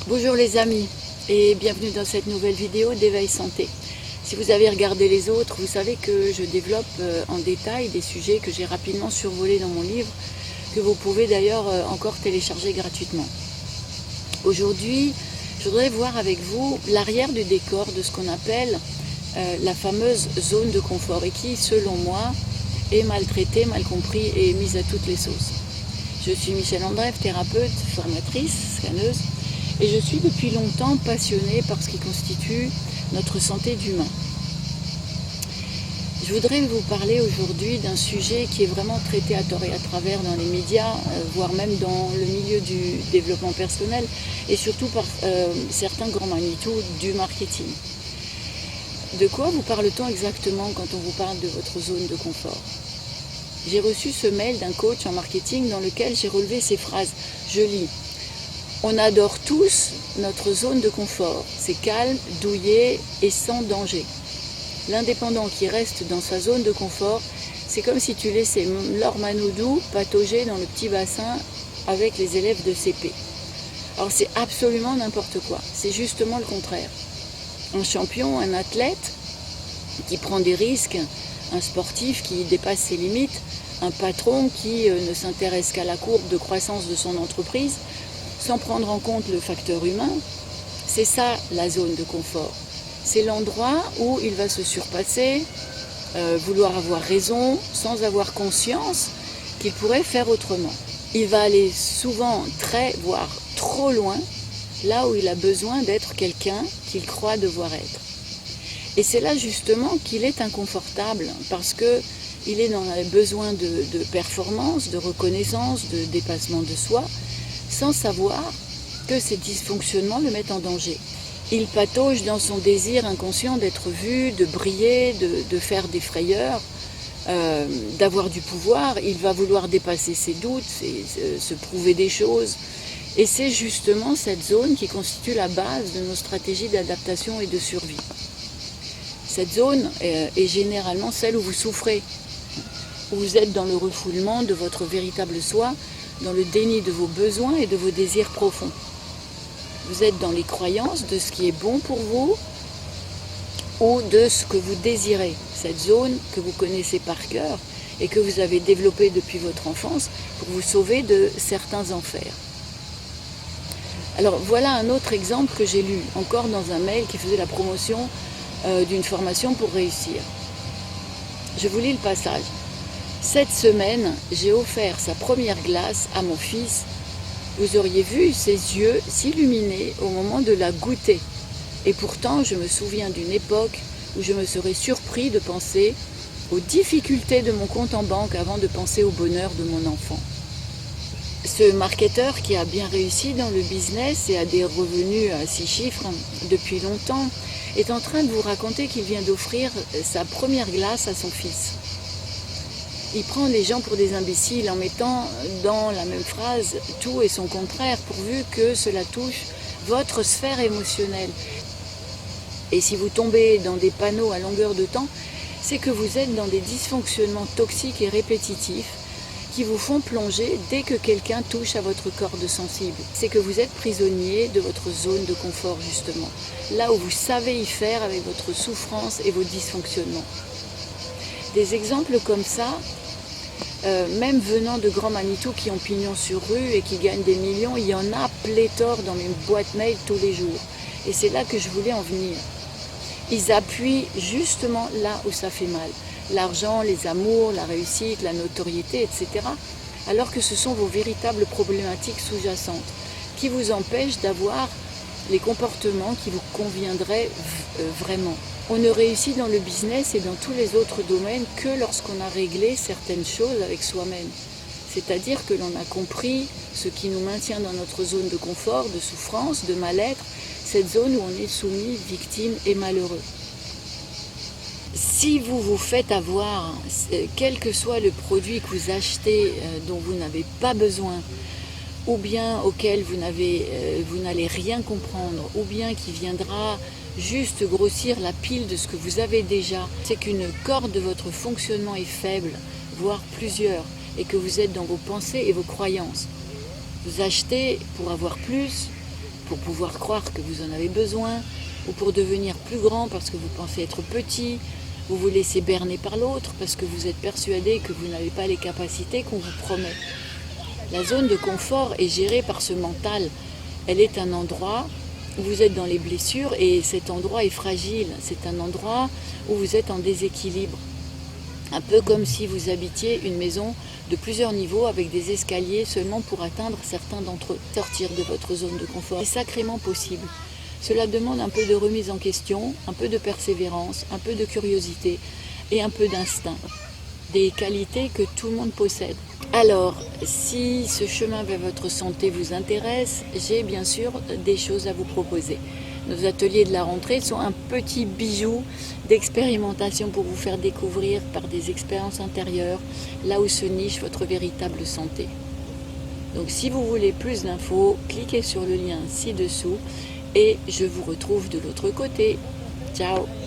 Bonjour les amis et bienvenue dans cette nouvelle vidéo d'éveil santé. Si vous avez regardé les autres, vous savez que je développe en détail des sujets que j'ai rapidement survolés dans mon livre, que vous pouvez d'ailleurs encore télécharger gratuitement. Aujourd'hui, je voudrais voir avec vous l'arrière du décor de ce qu'on appelle la fameuse zone de confort et qui, selon moi, est maltraitée, mal compris et mise à toutes les sauces. Je suis Michèle Andrève, thérapeute, formatrice, scanneuse, et je suis depuis longtemps passionnée par ce qui constitue notre santé d'humain. Je voudrais vous parler aujourd'hui d'un sujet qui est vraiment traité à tort et à travers dans les médias, voire même dans le milieu du développement personnel, et surtout par certains grands manitou du marketing. De quoi vous parle-t-on exactement quand on vous parle de votre zone de confort ? J'ai reçu ce mail d'un coach en marketing dans lequel j'ai relevé ces phrases. Je lis. On adore tous notre zone de confort. C'est calme, douillet et sans danger. L'indépendant qui reste dans sa zone de confort, c'est comme si tu laissais Laure Manodou patauger dans le petit bassin avec les élèves de CP. Alors c'est absolument n'importe quoi. C'est justement le contraire. Un champion, un athlète qui prend des risques, un sportif qui dépasse ses limites, un patron qui ne s'intéresse qu'à la courbe de croissance de son entreprise, sans prendre en compte le facteur humain, c'est ça la zone de confort. C'est l'endroit où il va se surpasser, vouloir avoir raison, sans avoir conscience qu'il pourrait faire autrement. Il va aller souvent très, voire trop loin, là où il a besoin d'être quelqu'un qu'il croit devoir être. Et c'est là justement qu'il est inconfortable, parce qu'il est dans un besoin de performance, de reconnaissance, de dépassement de soi, sans savoir que ces dysfonctionnements le mettent en danger. Il patauge dans son désir inconscient d'être vu, de briller, de faire des frayeurs, d'avoir du pouvoir. Il va vouloir dépasser ses doutes, se prouver des choses. Et c'est justement cette zone qui constitue la base de nos stratégies d'adaptation et de survie. Cette zone est généralement celle où vous souffrez, où vous êtes dans le refoulement de votre véritable soi, dans le déni de vos besoins et de vos désirs profonds. Vous êtes dans les croyances de ce qui est bon pour vous ou de ce que vous désirez. Cette zone que vous connaissez par cœur et que vous avez développée depuis votre enfance pour vous sauver de certains enfers. Alors voilà un autre exemple que j'ai lu, encore dans un mail qui faisait la promotion d'une formation pour réussir. Je vous lis le passage. Cette semaine, j'ai offert sa première glace à mon fils. Vous auriez vu ses yeux s'illuminer au moment de la goûter. Et pourtant, je me souviens d'une époque où je me serais surpris de penser aux difficultés de mon compte en banque avant de penser au bonheur de mon enfant. Ce marketeur qui a bien réussi dans le business et a des revenus à 6 chiffres depuis longtemps est en train de vous raconter qu'il vient d'offrir sa première glace à son fils. Il prend les gens pour des imbéciles en mettant dans la même phrase tout et son contraire pourvu que cela touche votre sphère émotionnelle. Et si vous tombez dans des panneaux à longueur de temps, c'est que vous êtes dans des dysfonctionnements toxiques et répétitifs qui vous font plonger dès que quelqu'un touche à votre corde sensible. C'est que vous êtes prisonnier de votre zone de confort justement, là où vous savez y faire avec votre souffrance et vos dysfonctionnements. Des exemples comme ça, même venant de grands manitou qui ont pignon sur rue et qui gagnent des millions, il y en a pléthore dans mes boîtes mail tous les jours. Et c'est là que je voulais en venir. Ils appuient justement là où ça fait mal. L'argent, les amours, la réussite, la notoriété, etc. Alors que ce sont vos véritables problématiques sous-jacentes qui vous empêchent d'avoir les comportements qui vous conviendraient vraiment. On ne réussit dans le business et dans tous les autres domaines que lorsqu'on a réglé certaines choses avec soi-même. C'est-à-dire que l'on a compris ce qui nous maintient dans notre zone de confort, de souffrance, de mal-être, cette zone où on est soumis, victime et malheureux. Si vous vous faites avoir, quel que soit le produit que vous achetez dont vous n'avez pas besoin, ou bien auquel vous n'allez rien comprendre, ou bien qui viendra juste grossir la pile de ce que vous avez déjà, c'est qu'une corde de votre fonctionnement est faible, voire plusieurs, et que vous êtes dans vos pensées et vos croyances. Vous achetez pour avoir plus, pour pouvoir croire que vous en avez besoin, ou pour devenir plus grand parce que vous pensez être petit, vous vous laissez berner par l'autre parce que vous êtes persuadé que vous n'avez pas les capacités qu'on vous promet. La zone de confort est gérée par ce mental. Elle est un endroit où vous êtes dans les blessures et cet endroit est fragile. C'est un endroit où vous êtes en déséquilibre. Un peu comme si vous habitiez une maison de plusieurs niveaux avec des escaliers seulement pour atteindre certains d'entre eux. Sortir de votre zone de confort est sacrément possible. Cela demande un peu de remise en question, un peu de persévérance, un peu de curiosité et un peu d'instinct. Des qualités que tout le monde possède. Alors, si ce chemin vers votre santé vous intéresse, j'ai bien sûr des choses à vous proposer. Nos ateliers de la rentrée sont un petit bijou d'expérimentation pour vous faire découvrir par des expériences intérieures là où se niche votre véritable santé. Donc si vous voulez plus d'infos, cliquez sur le lien ci-dessous et je vous retrouve de l'autre côté. Ciao!